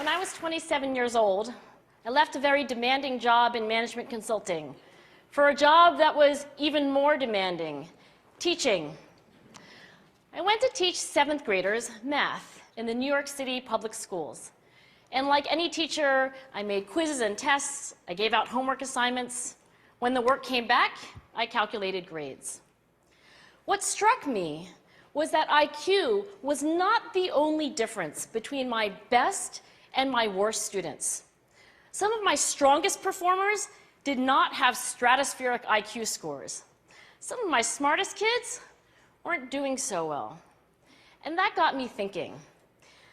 When I was 27 years old, I left a very demanding job in management consulting for a job that was even more demanding, teaching. I went to teach 7th graders math in the New York City public schools. And like any teacher, I made quizzes and tests, I gave out homework assignments. When the work came back, I calculated grades. What struck me was that IQ was not the only difference between my best and my worst students. Some of my strongest performers did not have stratospheric IQ scores. Some of my smartest kids weren't doing so well. And that got me thinking.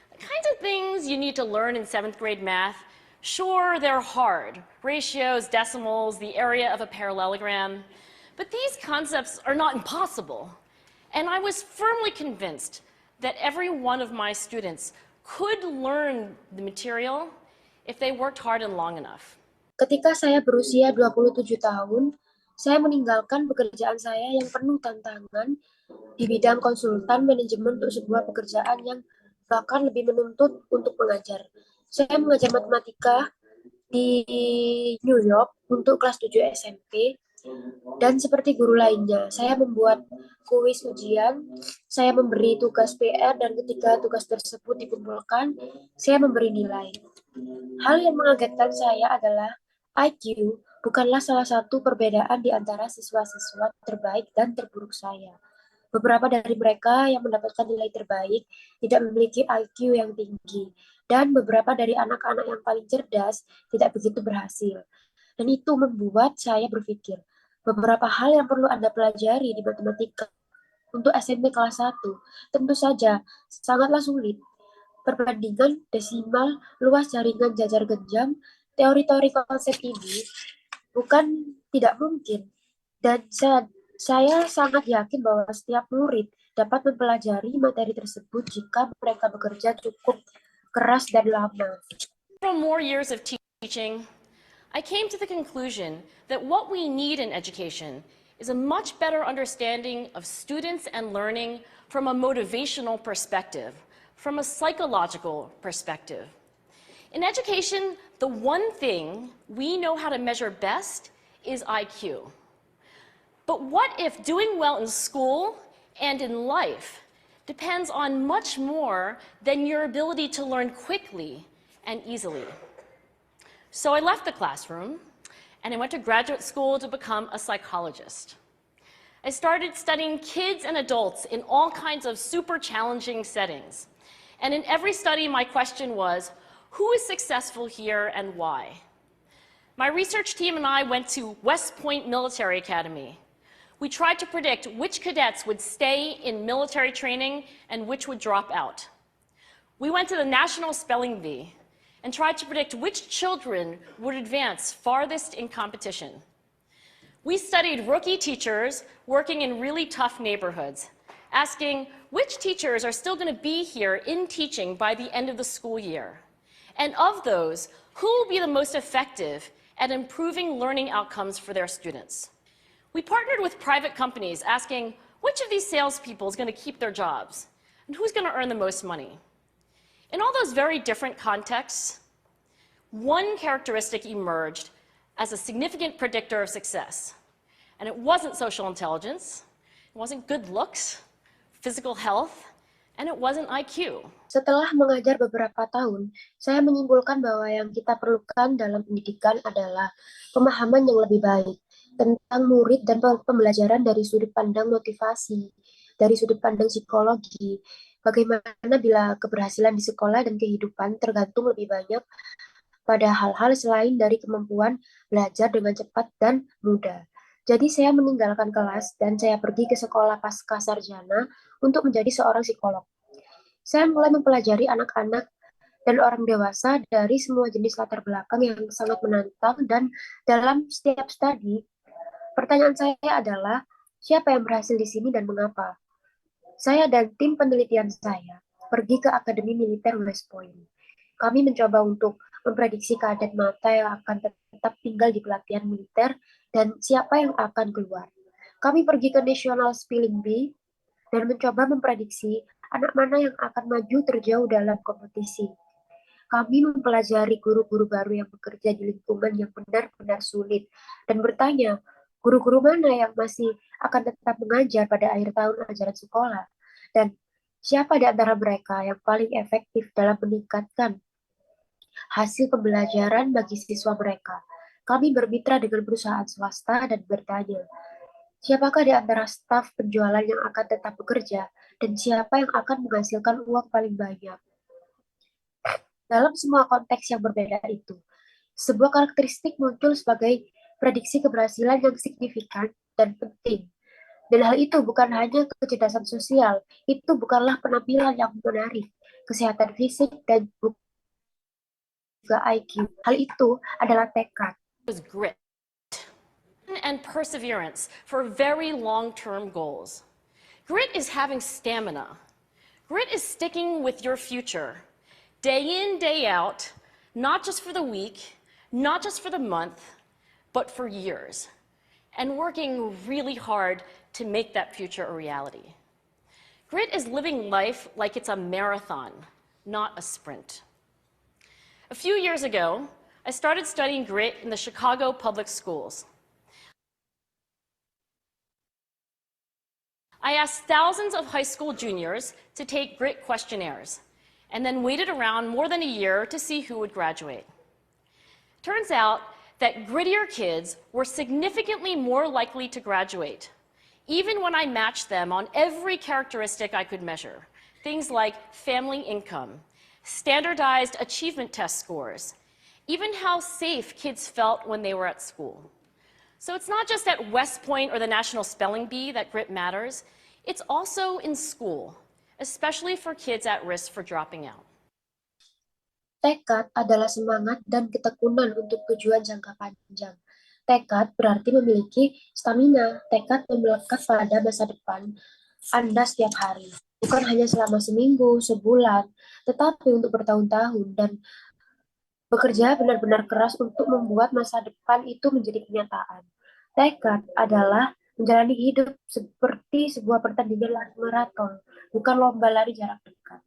The kinds of things you need to learn in 7th grade math, sure, they're hard. Ratios, decimals, the area of a parallelogram. But these concepts are not impossible. And I was firmly convinced that every one of my students could learn the material if they worked hard and long enough. Ketika saya berusia 27 tahun, saya meninggalkan pekerjaan saya yang penuh tantangan di bidang konsultan manajemen untuk sebuah pekerjaan yang bahkan lebih menuntut untuk mengajar. Saya mengajar matematika di New York untuk kelas 7 SMP, dan seperti guru lainnya, saya membuat kuis ujian, saya memberi tugas PR, dan ketika tugas tersebut dikumpulkan, saya memberi nilai. Hal yang mengagetkan saya adalah IQ bukanlah salah satu perbedaan di antara siswa-siswa terbaik dan terburuk saya. Beberapa dari mereka yang mendapatkan nilai terbaik tidak memiliki IQ yang tinggi, dan beberapa dari anak-anak yang paling cerdas tidak begitu berhasil. Dan itu membuat saya berpikir, beberapa hal yang perlu Anda pelajari di matematika untuk SMP kelas 1 tentu saja sangatlah sulit. Perbandingan desimal, luas jaringan jajar genjang, teori-teori konsep ini bukan tidak mungkin. Dan saya sangat yakin bahwa setiap murid dapat mempelajari materi tersebut jika mereka bekerja cukup keras dan lama. For more years of teaching, I came to the conclusion that what we need in education is a much better understanding of students and learning from a motivational perspective, from a psychological perspective. In education, the one thing we know how to measure best is IQ. But what if doing well in school and in life depends on much more than your ability to learn quickly and easily? So I left the classroom and I went to graduate school to become a psychologist. I started studying kids and adults in all kinds of super challenging settings. And in every study, my question was, who is successful here and why? My research team and I went to West Point Military Academy. We tried to predict which cadets would stay in military training and which would drop out. We went to the National Spelling Bee and tried to predict which children would advance farthest in competition. We studied rookie teachers working in really tough neighborhoods, asking which teachers are still going to be here in teaching by the end of the school year. And of those, who will be the most effective at improving learning outcomes for their students? We partnered with private companies, asking which of these salespeople is going to keep their jobs and who's going to earn the most money. In all those very different contexts, one characteristic emerged as a significant predictor of success. And it wasn't social intelligence, it wasn't good looks, physical health, and it wasn't IQ. Setelah mengajar beberapa tahun, saya menyimpulkan bahwa yang kita perlukan dalam pendidikan adalah pemahaman yang lebih baik tentang murid dan pembelajaran dari sudut pandang motivasi, dari sudut pandang psikologi. Bagaimana bila keberhasilan di sekolah dan kehidupan tergantung lebih banyak pada hal-hal selain dari kemampuan belajar dengan cepat dan mudah. Jadi saya meninggalkan kelas dan saya pergi ke sekolah pasca sarjana untuk menjadi seorang psikolog. Saya mulai mempelajari anak-anak dan orang dewasa dari semua jenis latar belakang yang sangat menantang, dan dalam setiap studi, pertanyaan saya adalah, siapa yang berhasil di sini dan mengapa? Saya dan tim penelitian saya pergi ke Akademi Militer West Point. Kami mencoba untuk memprediksi kadet mata yang akan tetap tinggal di pelatihan militer dan siapa yang akan keluar. Kami pergi ke National Spelling Bee dan mencoba memprediksi anak mana yang akan maju terjauh dalam kompetisi. Kami mempelajari guru-guru baru yang bekerja di lingkungan yang benar-benar sulit dan bertanya, guru-guru mana yang masih akan tetap mengajar pada akhir tahun ajaran sekolah? Dan siapa di antara mereka yang paling efektif dalam meningkatkan hasil pembelajaran bagi siswa mereka? Kami bermitra dengan perusahaan swasta dan bertanya, siapakah di antara staf penjualan yang akan tetap bekerja dan siapa yang akan menghasilkan uang paling banyak? Dalam semua konteks yang berbeda itu, sebuah karakteristik muncul sebagai prediksi keberhasilan yang signifikan dan penting. Dan hal itu bukan hanya kecerdasan sosial, itu bukanlah penampilan yang menarik, kesehatan fisik, dan juga IQ. Hal itu adalah tekad. Was grit and perseverance for very long-term goals. Grit is having stamina. Grit is sticking with your future, day in, day out, not just for the week, not just for the month, but for years, and working really hard to make that future a reality. Grit is living life like it's a marathon, not a sprint. A few years ago, I started studying grit in the Chicago public schools. I asked thousands of high school juniors to take grit questionnaires and then waited around more than a year to see who would graduate. Turns out that grittier kids were significantly more likely to graduate, even when I matched them on every characteristic I could measure, things like family income, standardized achievement test scores, even how safe kids felt when they were at school. So it's not just at West Point or the National Spelling Bee that grit matters, it's also in school, especially for kids at risk for dropping out. Tekad adalah semangat dan ketekunan untuk tujuan jangka panjang. Tekad berarti memiliki stamina. Tekad melekat pada masa depan Anda setiap hari. Bukan hanya selama seminggu, sebulan, tetapi untuk bertahun-tahun dan bekerja benar-benar keras untuk membuat masa depan itu menjadi kenyataan. Tekad adalah menjalani hidup seperti sebuah pertandingan lari maraton, bukan lomba lari jarak dekat.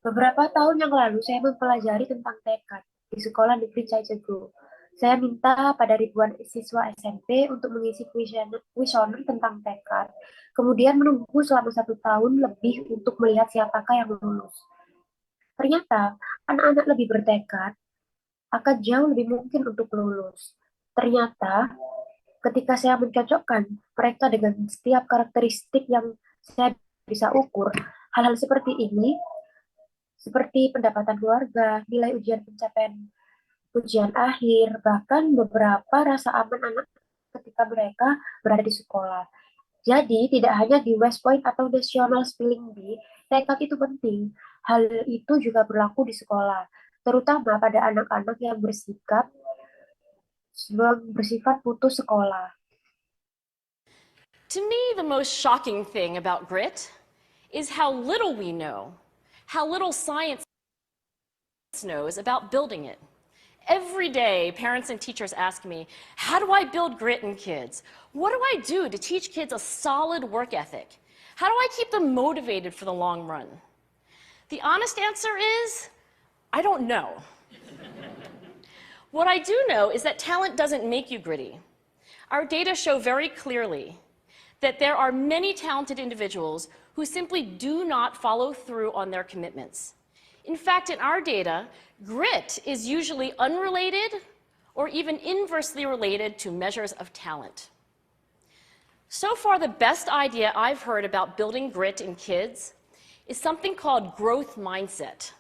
Beberapa tahun yang lalu saya mempelajari tentang tekad di sekolah negeri Cicego. Saya minta pada ribuan siswa SMP untuk mengisi kuesioner tentang tekad, kemudian menunggu selama 1 tahun lebih untuk melihat siapakah yang lulus. Ternyata anak-anak lebih bertekad akan jauh lebih mungkin untuk lulus. Ternyata ketika saya mencocokkan mereka dengan setiap karakteristik yang saya bisa ukur, hal-hal seperti ini, seperti pendapatan keluarga, nilai ujian pencapaian ujian akhir, bahkan beberapa rasa aman anak ketika mereka berada di sekolah. Jadi, tidak hanya di West Point atau National Spelling Bee, tekad itu penting. Hal itu juga berlaku di sekolah, terutama pada anak-anak yang bersifat putus sekolah. To me, the most shocking thing about grit is how little we know, how little science knows about building it. Every day, parents and teachers ask me, how do I build grit in kids? What do I do to teach kids a solid work ethic? How do I keep them motivated for the long run? The honest answer is, I don't know. What I do know is that talent doesn't make you gritty. Our data show very clearly that there are many talented individuals who simply do not follow through on their commitments. In fact, in our data, grit is usually unrelated or even inversely related to measures of talent. So far, the best idea I've heard about building grit in kids is something called growth mindset.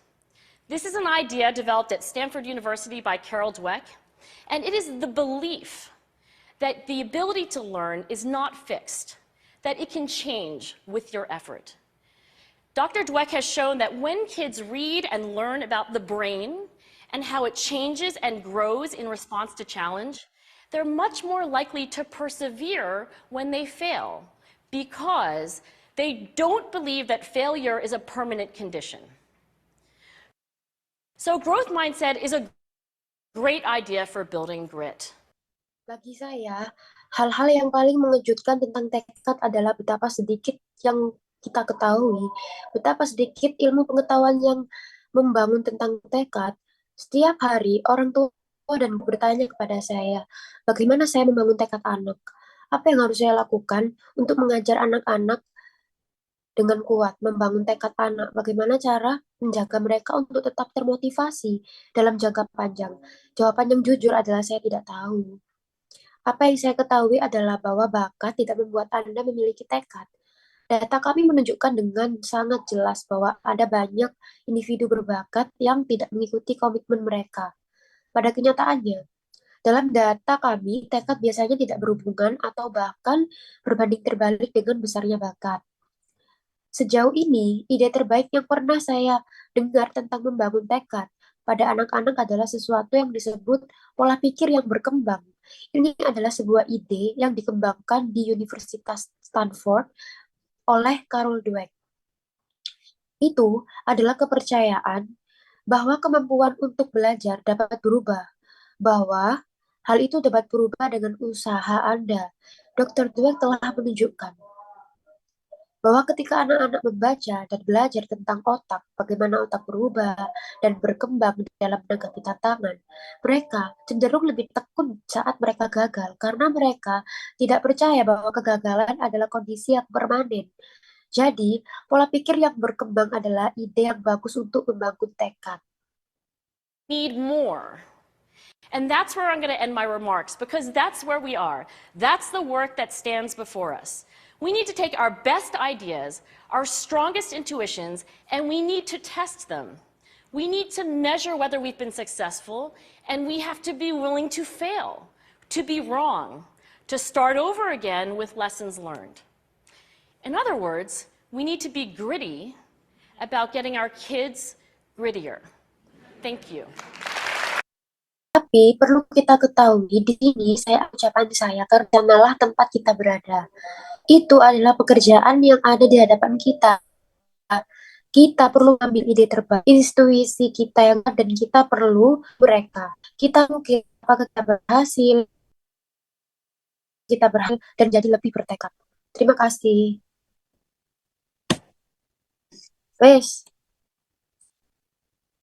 This is an idea developed at Stanford University by Carol Dweck, and it is the belief that the ability to learn is not fixed, that it can change with your effort. Dr. Dweck has shown that when kids read and learn about the brain and how it changes and grows in response to challenge, they're much more likely to persevere when they fail because they don't believe that failure is a permanent condition. So growth mindset is a great idea for building grit. Bagi saya, hal-hal yang paling mengejutkan tentang tekad adalah betapa sedikit yang kita ketahui, betapa sedikit ilmu pengetahuan yang membangun tentang tekad, setiap hari orang tua dan bertanya kepada saya, bagaimana saya membangun tekad anak? Apa yang harus saya lakukan untuk mengajar anak-anak dengan kuat, membangun tekad anak? Bagaimana cara menjaga mereka untuk tetap termotivasi dalam jangka panjang? Jawaban yang jujur adalah saya tidak tahu. Apa yang saya ketahui adalah bahwa bakat tidak membuat Anda memiliki tekad. Data kami menunjukkan dengan sangat jelas bahwa ada banyak individu berbakat yang tidak mengikuti komitmen mereka. Pada kenyataannya, dalam data kami, tekad biasanya tidak berhubungan atau bahkan berbanding terbalik dengan besarnya bakat. Sejauh ini, ide terbaik yang pernah saya dengar tentang membangun tekad pada anak-anak adalah sesuatu yang disebut pola pikir yang berkembang. Ini adalah sebuah ide yang dikembangkan di Universitas Stanford oleh Carol Dweck. Itu adalah kepercayaan bahwa kemampuan untuk belajar dapat berubah, bahwa hal itu dapat berubah dengan usaha Anda. Dr. Dweck telah menunjukkan bahwa ketika anak-anak membaca dan belajar tentang otak, bagaimana otak berubah dan berkembang dalam menanggapi tantangan, mereka cenderung lebih tekun saat mereka gagal karena mereka tidak percaya bahwa kegagalan adalah kondisi yang permanen. Jadi, pola pikir yang berkembang adalah ide yang bagus untuk membangun tekad. Need more. And that's where I'm going to end my remarks, because that's where we are. That's the work that stands before us. We need to take our best ideas, our strongest intuitions, and we need to test them. We need to measure whether we've been successful, and we have to be willing to fail, to be wrong, to start over again with lessons learned. In other words, we need to be gritty about getting our kids grittier. Thank you. Tapi perlu kita ketahui, di sini ucapan saya, kerjanalah tempat kita berada. Itu adalah pekerjaan yang ada di hadapan kita. Kita perlu ambil ide terbaik, intuisi kita yang ada, dan kita perlu mereka. Kita mungkin apakah kita berhasil dan jadi lebih bertekad. Terima kasih. Wes.